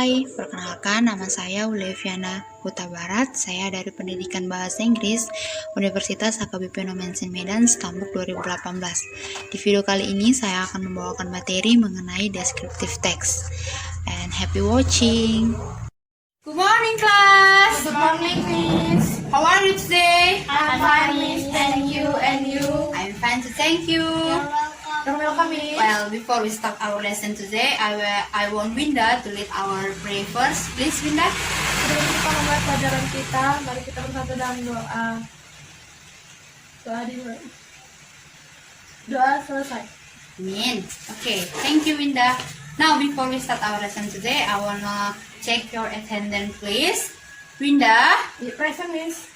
Hai, perkenalkan nama saya Uleviana Huta Barat. Saya dari Pendidikan Bahasa Inggris Universitas HKBP Nomensin Medan, Stambuk 2018. Di video kali ini saya akan membawakan materi mengenai descriptive text. And happy watching! Good morning, class! Good morning, Miss. How are you today? I'm fine, Miss. Thank you. And you? I'm fine too, thank you. You're welcome, Miss. Well, before we start our lesson today, I want Winda to lead our prayer first. Please, Winda. Sebelum kita memulai pelajaran kita, mari kita bersatu dalam doa. Doa dimulai. Doa selesai. Amen. Okay, thank you, Winda. Now, before we start our lesson today, I wanna check your attendance, please. Winda, Present, Miss.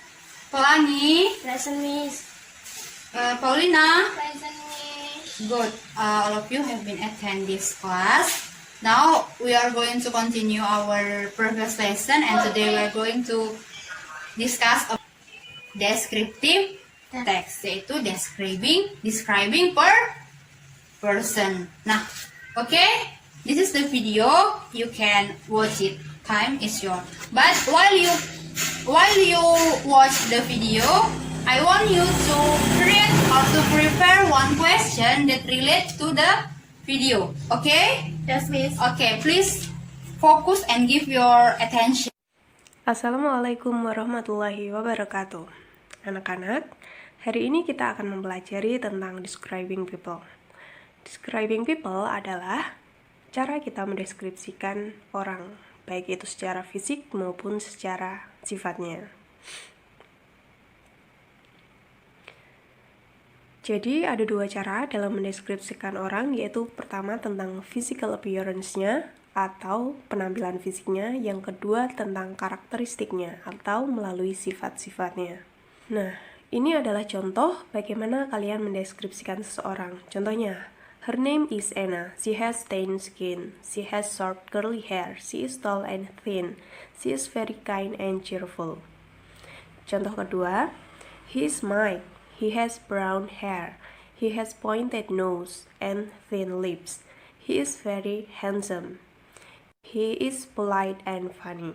Pelangi, Present, Miss. Paulina. Present, Miss. Good. All of you have been attend this class. Now we are going to continue our previous lesson, and today we are going to discuss a descriptive text, yaitu describing per person. Nah, okay, this is the video. You can watch it. Time is yours. But while you watch the video, I want you to create or to prepare one question that relates to the video. Okay? Yes, Miss. Okay, please focus and give your attention. Assalamualaikum warahmatullahi wabarakatuh. Anak-anak, hari ini kita akan mempelajari tentang describing people. Describing people adalah cara kita mendeskripsikan orang, baik itu secara fisik maupun secara sifatnya. Jadi ada dua cara dalam mendeskripsikan orang, yaitu pertama tentang physical appearance-nya atau penampilan fisiknya, yang kedua tentang karakteristiknya atau melalui sifat-sifatnya. Nah, ini adalah contoh bagaimana kalian mendeskripsikan seseorang. Contohnya, her name is Anna. She has tan skin. She has short curly hair. She is tall and thin. She is very kind and cheerful. Contoh kedua, he is Mike. He has brown hair. He has pointed nose and thin lips. He is very handsome. He is polite and funny.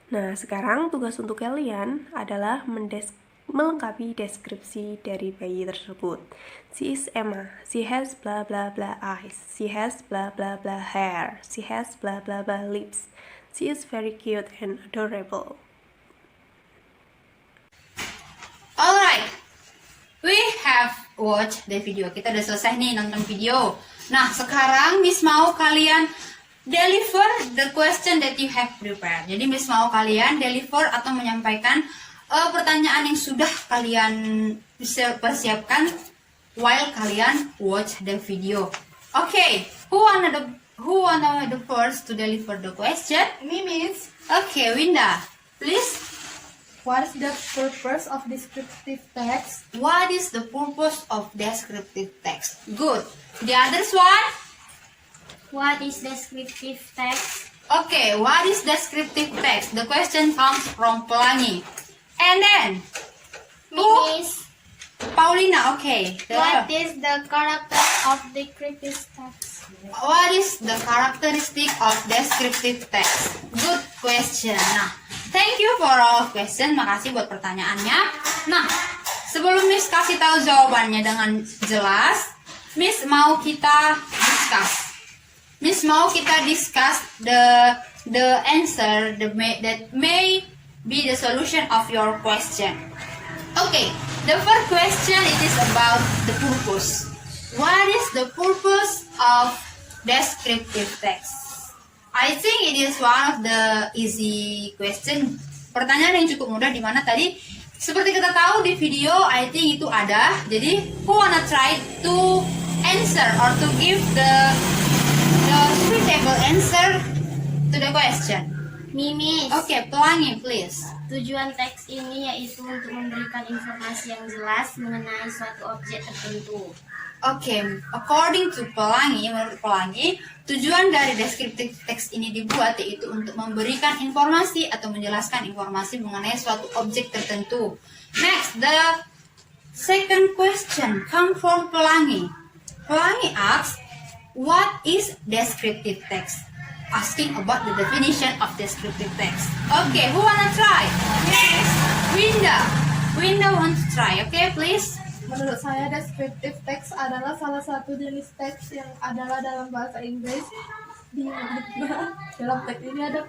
Nah, sekarang tugas untuk kalian adalah melengkapi deskripsi dari bayi tersebut. She is Emma. She has blah blah blah eyes. She has blah blah blah hair. She has blah blah blah lips. She is very cute and adorable. Alright, we have watched the video. Kita udah selesai nih nonton video. Nah, sekarang Miss mau kalian deliver the question that you have prepared. Jadi Miss mau kalian deliver atau menyampaikan pertanyaan yang sudah kalian persiapkan while kalian watch the video. Okay, who wanna the first to deliver the question? Me, Miss. Okay, Winda, please. What is the purpose of descriptive text? What is the purpose of descriptive text? Good. The others one? What is descriptive text? Okay, what is descriptive text? The question comes from Pelangi. And then, who? Miss, Paulina, okay. what is the character of descriptive text? What is the characteristic of descriptive text? Good question. Nah, thank you for all question. Makasih buat pertanyaannya. Nah, sebelum Miss kasih tahu jawabannya dengan jelas, Miss mau kita discuss. Miss mau kita discuss the answer that may be the solution of your question. Okay, the first question it is about the purpose. What is the purpose of descriptive text? I think it is one of the easy question. Pertanyaan yang cukup mudah, di mana tadi seperti kita tahu di video, I think itu ada. Jadi, who wanna try to answer or to give the suitable answer to the question? Miss, Okay, Pelangi, please. tujuan teks ini yaitu untuk memberikan informasi yang jelas mengenai suatu objek tertentu. Okay, according to Pelangi, menurut Pelangi, tujuan dari descriptive text ini dibuat yaitu untuk memberikan informasi atau menjelaskan informasi mengenai suatu objek tertentu. Next, the second question come from Pelangi. Pelangi asks, what is descriptive text? asking about the definition of descriptive text. Okay, who wanna try? Yes, Winda. Winda want to try. Okay, please. Menurut saya descriptive text adalah salah satu jenis teks yang adalah dalam bahasa Inggris di mana dalam teks ini ada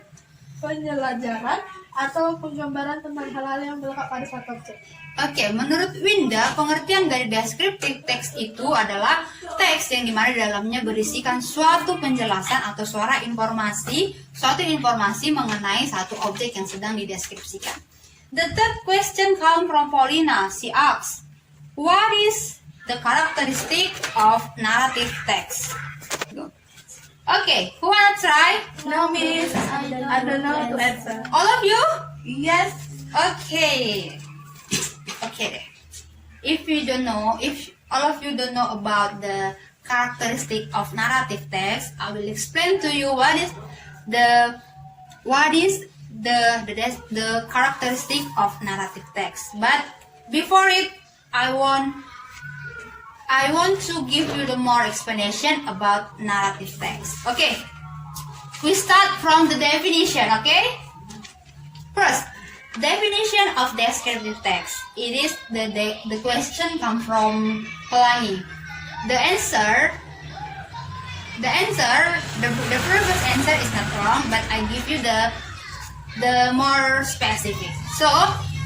penjelajaran atau penggambaran tentang hal-hal yang melekat pada suatu objek. Oke, menurut Winda, pengertian dari descriptive text itu adalah teks yang dimana di dalamnya berisikan suatu penjelasan atau suatu informasi mengenai satu objek yang sedang dideskripsikan. The third question comes from Paulina. She asks, what is the characteristic of narrative text? Okay, who wanna try? No, Miss. I don't know to answer. All of you? Yes. Okay. Okay. If all of you don't know about the characteristic of narrative text, I will explain to you what is the characteristic of narrative text. But before it, I want to give you the more explanation about narrative text. Okay. We start from the definition, okay? First, definition of descriptive text. It is the question comes from Pelangi. The previous answer is not wrong, but I give you the more specific. So,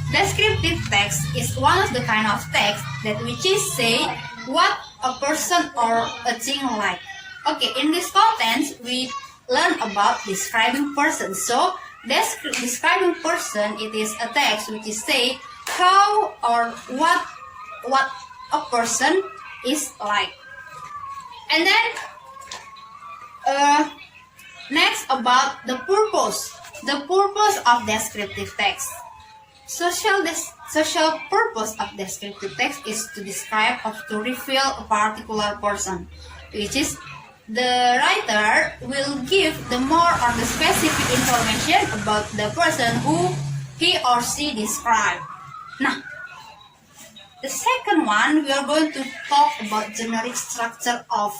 descriptive text is one of the kind of text that which is say what a person or a thing like. Okay, in this content we learn about describing person. So, describing person, it is a text which is say how or what a person is like. And then next about the purpose of descriptive text. Social purpose of descriptive text is to describe or to reveal a particular person, which is the writer will give the more or the specific information about the person who he or she describe. Now, the second one, we are going to talk about generic structure of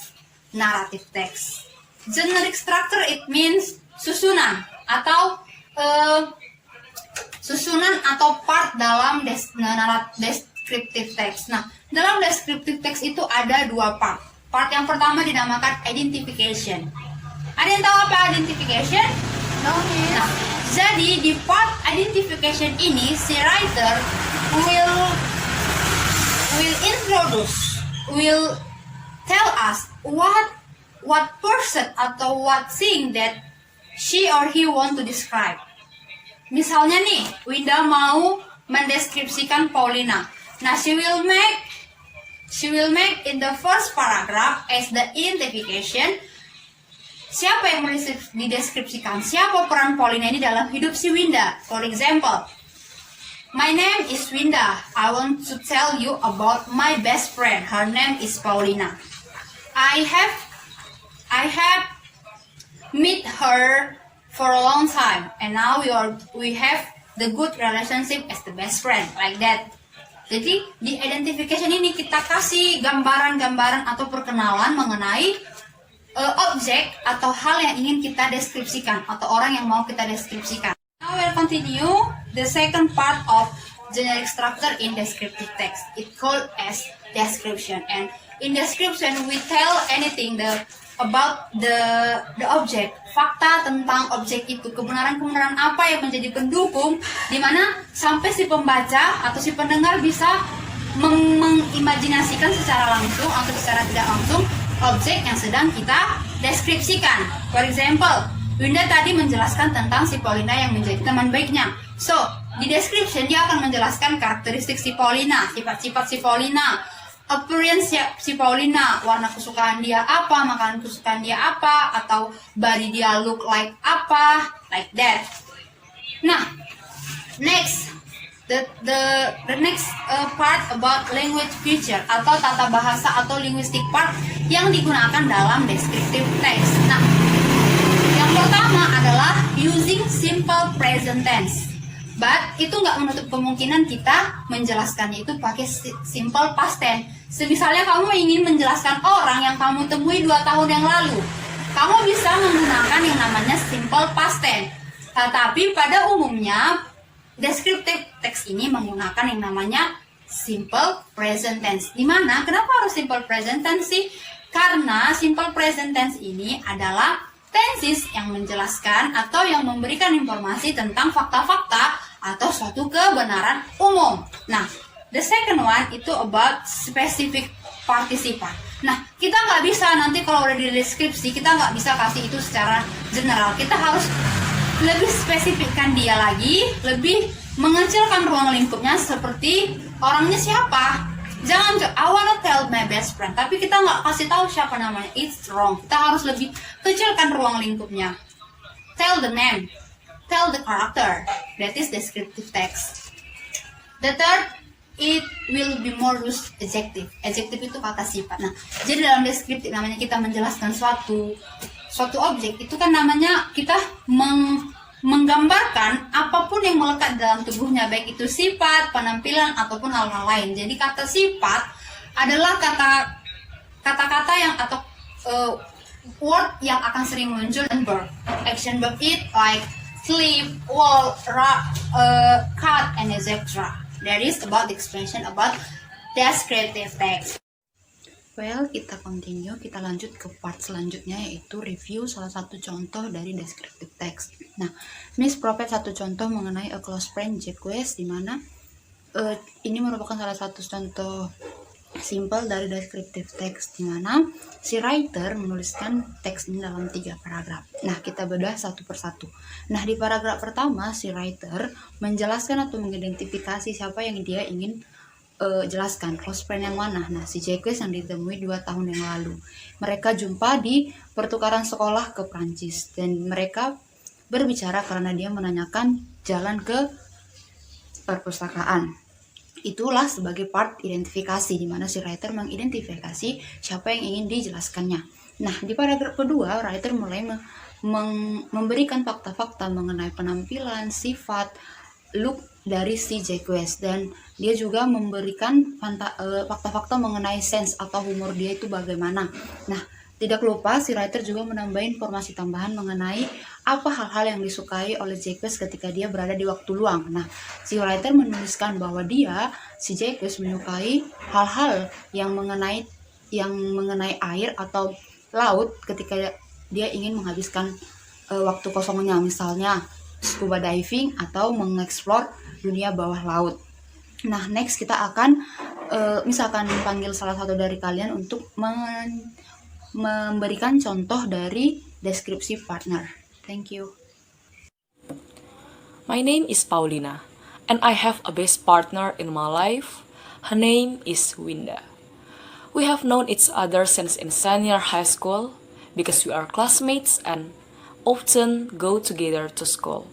narrative text. Generic structure, it means susunan atau part dalam descriptive text. Nah, dalam descriptive text itu ada dua part. Part yang pertama dinamakan identification. Ada yang tahu apa identification? No, Nah, jadi di part identification ini si writer will tell us what person atau what thing that she or he want to describe. Misalnya nih, Winda mau mendeskripsikan Paulina. Nah, she will make in the first paragraph as the identification siapa yang dideskripsikan, siapa peran Paulina ini dalam hidup si Winda. For example, my name is Winda. I want to tell you about my best friend. Her name is Paulina. I have met her for a long time, and now we have the good relationship as the best friend, like that. Jadi di identification ini kita kasih gambaran-gambaran atau perkenalan mengenai objek atau hal yang ingin kita deskripsikan atau orang yang mau kita deskripsikan. Now we'll continue the second part of generic structure in descriptive text. It called as description, and in description we tell anything about the object, fakta tentang objek itu, kebenaran-kebenaran apa yang menjadi pendukung, di mana sampai si pembaca atau si pendengar bisa mengimajinasikan secara langsung atau secara tidak langsung objek yang sedang kita deskripsikan. For example, Winda tadi menjelaskan tentang si Paulina yang menjadi teman baiknya. So, di description dia akan menjelaskan karakteristik si Paulina, sifat-sifat si Paulina, appearance si Paulina, warna kesukaan dia apa, makanan kesukaan dia apa, atau body dia look like apa, like that. Nah, next, the next part about language feature atau tata bahasa atau linguistic part yang digunakan dalam descriptive text. Nah, yang pertama adalah using simple present tense. But itu nggak menutup kemungkinan kita menjelaskannya itu pakai simple past tense. Misalnya kamu ingin menjelaskan orang yang kamu temui 2 tahun yang lalu, kamu bisa menggunakan yang namanya Tetapi pada umumnya descriptive text ini menggunakan yang namanya simple present tense. Dimana kenapa harus simple present tense sih? Karena simple present tense ini adalah tenses yang menjelaskan atau yang memberikan informasi tentang fakta-fakta atau suatu kebenaran umum. Nah, the second one itu about specific participle. Nah, kita nggak bisa nanti kalau udah di deskripsi, kita nggak bisa kasih itu secara general. Kita harus lebih spesifikkan dia lagi, lebih mengecilkan ruang lingkupnya seperti orangnya siapa. Jangan, I wanna tell my best friend, tapi kita nggak kasih tahu siapa namanya. It's wrong. Kita harus lebih kecilkan ruang lingkupnya. Tell the name, tell the character. That is descriptive text. The third, it will be more use adjective. Adjective itu kata sifat. Nah, jadi dalam deskriptif namanya kita menjelaskan suatu objek, itu kan namanya kita menggambarkan apapun yang melekat dalam tubuhnya, baik itu sifat, penampilan, ataupun hal-hal lain. Jadi kata sifat adalah kata-kata yang atau word yang akan sering muncul dan verb. Action verb it like sleep, walk, cut, and etc. That is about the explanation about descriptive text. Well, kita continue, kita lanjut ke part selanjutnya, yaitu review salah satu contoh dari descriptive text. Nah, Miss provide satu contoh mengenai a close friend Jacques, di mana ini merupakan salah satu contoh simple dari descriptive text, di mana si writer menuliskan teks ini dalam 3 paragraf. Nah, kita bedah satu persatu. Nah, di paragraf pertama, si writer menjelaskan atau mengidentifikasi siapa yang dia ingin jelaskan, close friend yang mana. Nah, si Jacques yang ditemui 2 tahun yang lalu. Mereka jumpa di pertukaran sekolah ke Prancis, dan mereka berbicara karena dia menanyakan jalan ke perpustakaan. Itulah sebagai part identifikasi, di mana si writer mengidentifikasi siapa yang ingin dijelaskannya. Nah, di paragraf kedua, writer mulai memberikan fakta-fakta mengenai penampilan, sifat, look dari si Jacques, dan dia juga memberikan fakta-fakta mengenai sense atau humor dia itu bagaimana. Nah, tidak lupa si writer juga menambah informasi tambahan mengenai apa hal-hal yang disukai oleh Jacques ketika dia berada di waktu luang. Nah, si writer menuliskan bahwa si Jacques menyukai hal-hal yang mengenai air atau laut ketika dia ingin menghabiskan waktu kosongnya, misalnya scuba diving atau mengeksplor dunia bawah laut. Nah, next kita akan misalkan panggil salah satu dari kalian untuk memberikan contoh dari deskripsi partner. Thank you. My name is Paulina, and I have a best partner in my life. Her name is Winda. We have known each other since in senior high school because we are classmates and often go together to school.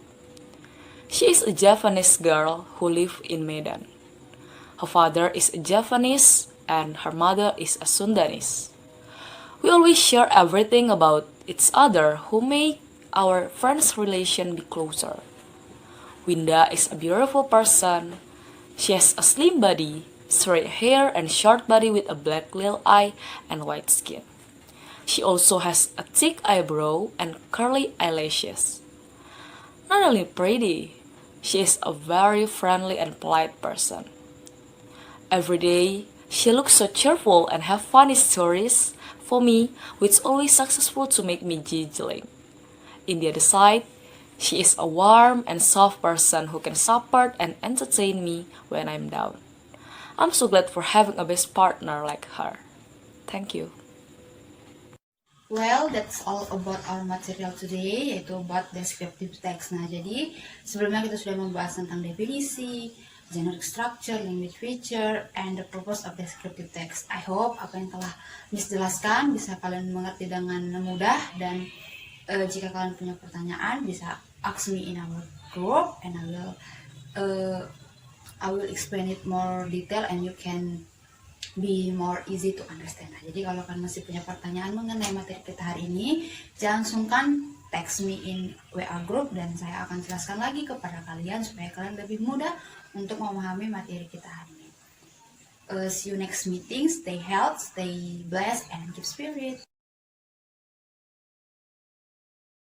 She is a Japanese girl who lives in Medan. Her father is a Japanese and her mother is a Sundanese. We always share everything about each other who make our friends' relation be closer. Winda is a beautiful person. She has a slim body, straight hair and short body with a black little eye and white skin. She also has a thick eyebrow and curly eyelashes. Not only pretty, she is a very friendly and polite person. Every day, she looks so cheerful and have funny stories for me, which always successful to make me giggling. In the other side, she is a warm and soft person who can support and entertain me when I'm down. I'm so glad for having a best partner like her. Thank you. Well, that's all about our material today, yaitu about descriptive text. Nah, jadi sebelumnya kita sudah membahas tentang definisi, generic structure, language feature, and the purpose of descriptive text. I hope apa yang telah Miss jelaskan bisa kalian mengerti dengan mudah, dan jika kalian punya pertanyaan bisa ask me in our group, and I will explain it more detail and you can be more easy to understand. Nah, jadi kalau kalian masih punya pertanyaan mengenai materi kita hari ini, jangan sungkan text me in WA group dan saya akan jelaskan lagi kepada kalian supaya kalian lebih mudah untuk memahami materi kita hari ini. See you next meeting. Stay healthy, stay blessed, and keep spirit.